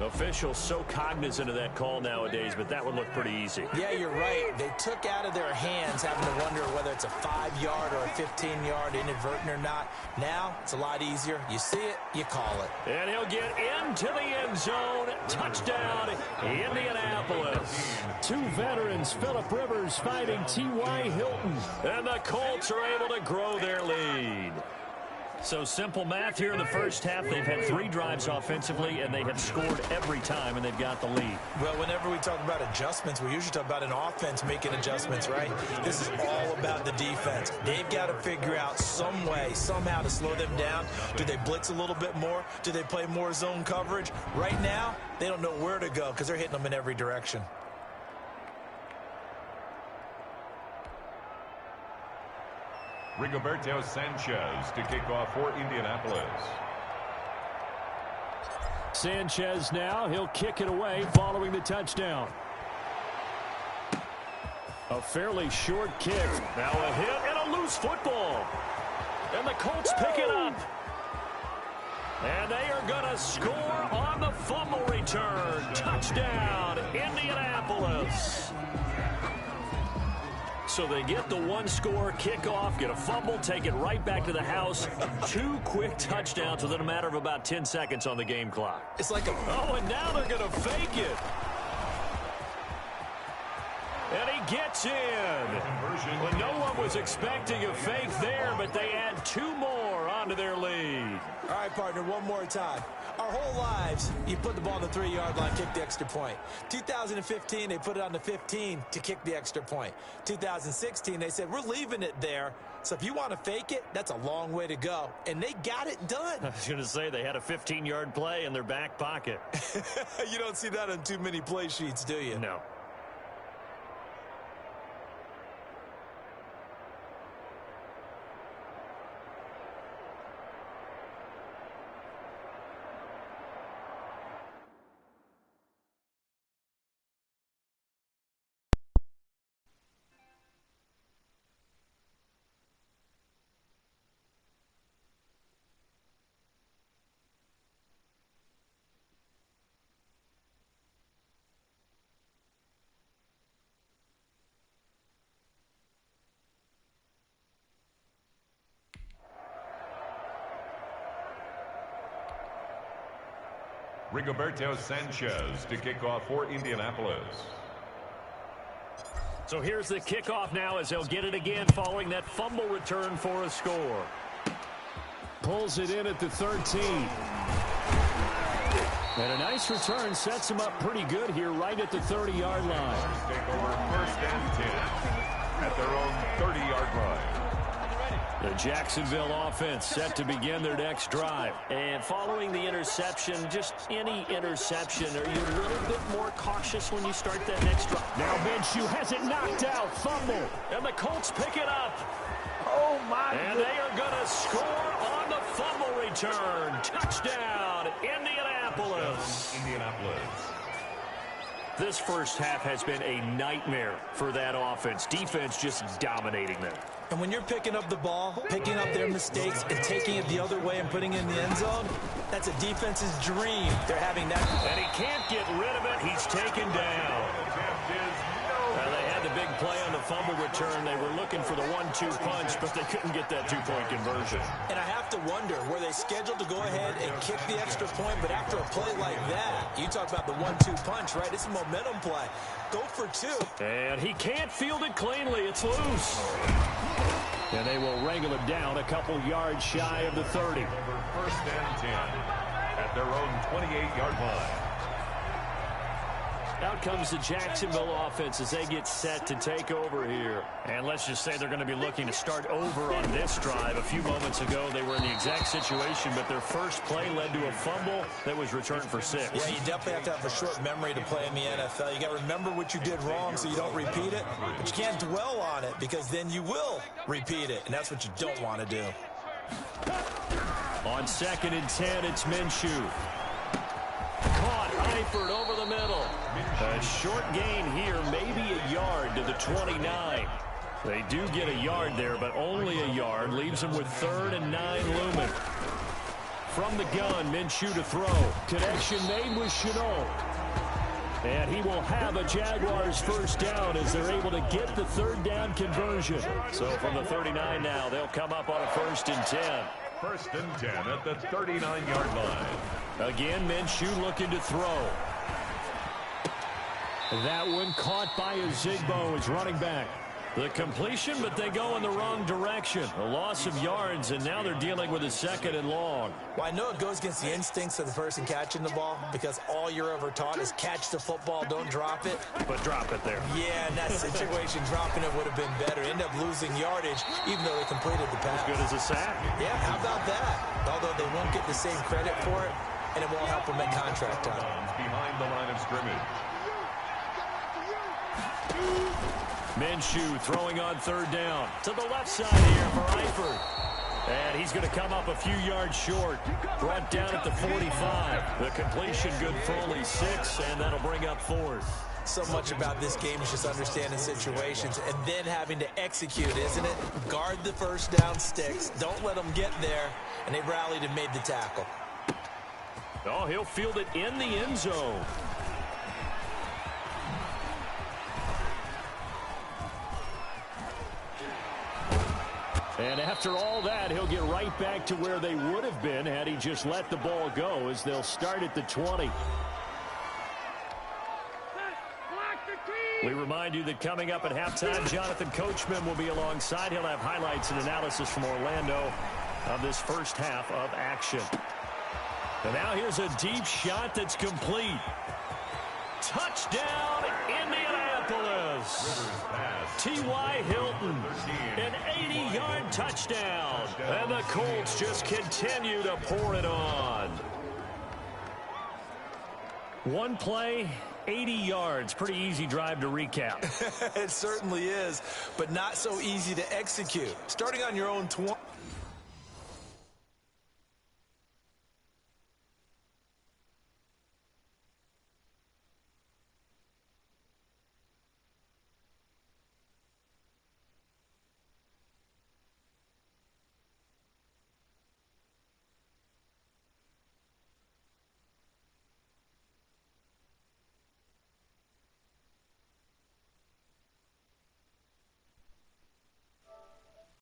Officials so cognizant of that call nowadays, but that would look pretty easy. Yeah, you're right. They took out of their hands having to wonder whether it's a 5-yard or a 15-yard inadvertent or not. Now, it's a lot easier. You see it, you call it. And he'll get into the end zone. Touchdown, Indianapolis. Two veterans, Phillip Rivers fighting T.Y. Hilton. And the Colts are able to grow their lead. So simple math here in the first half. They've had 3 drives offensively, and they have scored every time, and they've got the lead. Well, whenever we talk about adjustments, we usually talk about an offense making adjustments, right? This is all about the defense. They've got to figure out some way, somehow to slow them down. Do they blitz a little bit more? Do they play more zone coverage? Right now, they don't know where to go because they're hitting them in every direction. Rigoberto Sanchez to kick off for Indianapolis. Sanchez now, he'll kick it away following the touchdown. A fairly short kick. Now a hit and a loose football. And the Colts pick it up. And they are going to score on the fumble return. Touchdown, Indianapolis. So they get the 1-score kickoff, get a fumble, take it right back to the house. 2 quick touchdowns within a matter of about 10 seconds on the game clock. It's like a... Oh, and now they're going to fake it. And he gets in. Well, no one was expecting a fake there, but they add 2 more onto their lead. All right, partner, one more time. Our whole lives, you put the ball on the 3-yard line, kick the extra point. 2015, they put it on the 15 to kick the extra point. 2016, they said, we're leaving it there. So if you want to fake it, that's a long way to go. And they got it done. I was going to say they had a 15-yard play in their back pocket. You don't see that on too many play sheets, do you? No. Rigoberto Sanchez to kick off for Indianapolis. So here's the kickoff now as they'll get it again following that fumble return for a score. Pulls it in at the 13. And a nice return sets him up pretty good here right at the 30-yard line. Take over 1st and 10 at their own 30-yard line. The Jacksonville offense set to begin their next drive. And following the interception, just any interception, are you a little bit more cautious when you start that next drive? Now Minshew has it knocked out. Fumble. And the Colts pick it up. Oh, my And they are going to score on the fumble return. Touchdown, Indianapolis. This first half has been a nightmare for that offense. Defense just dominating them. And when you're picking up the ball, picking up their mistakes, and taking it the other way and putting it in the end zone, that's a defense's dream. They're having that. And he can't get rid of it. He's taken down. They had the big play on the fumble return. They were looking for the 1-2 punch, but they couldn't get that 2-point conversion. And I have to wonder, were they scheduled to go ahead and kick the extra point? But after a play like that, you talk about the 1-2 punch, right? It's a momentum play. Go for 2. And he can't field it cleanly. It's loose. And they will wrangle it down a couple yards shy of the 30. 1st and 10 at their own 28-yard line. Out comes the Jacksonville offense as they get set to take over here. And let's just say they're going to be looking to start over on this drive. A few moments ago, they were in the exact situation, but their first play led to a fumble that was returned for 6. Yeah, you definitely have to have a short memory to play in the NFL. You got to remember what you did wrong so you don't repeat it, but you can't dwell on it because then you will repeat it, and that's what you don't want to do. On 2nd and 10, it's Minshew. Caught Eifert over the middle. A short gain here, maybe a yard to the 29. They do get a yard there, but only a yard. Leaves them with 3rd and 9 looming. From the gun, Minshew to throw. Connection made with Chenault. And he will have a Jaguars first down as they're able to get the third down conversion. So from the 39 now, they'll come up on a 1st and 10. 1st and 10 at the 39-yard line. Again, Minshew looking to throw. That one caught by Ozigbo as running back. The completion, but they go in the wrong direction. A loss of yards, and now they're dealing with a 2nd and long. Well, I know it goes against the instincts of the person catching the ball because all you're ever taught is catch the football, don't drop it. But drop it there. Yeah, in that situation, dropping it would have been better. End up losing yardage, even though they completed the pass. As good as a sack. Yeah, how about that? Although they won't get the same credit for it, and it won't help them at contract time. Behind the line of scrimmage. Minshew throwing on 3rd down. To the left side here for Eifert. And he's going to come up a few yards short. Brought down at the 45. The completion good for only 6, and that'll bring up 4th. So much about this game is just understanding situations and then having to execute, isn't it? Guard the first down sticks. Don't let them get there. And they rallied and made the tackle. Oh, he'll field it in the end zone. And after all that, he'll get right back to where they would have been had he just let the ball go, as they'll start at the 20. We remind you that coming up at halftime, Jonathan Coachman will be alongside. He'll have highlights and analysis from Orlando of this first half of action. And now here's a deep shot that's complete. Touchdown, Indianapolis. T.Y. Hilton, an 80-yard touchdown. And the Colts just continue to pour it on. One play, 80 yards. Pretty easy drive to recap. It certainly is, but not so easy to execute. Starting on your own 20.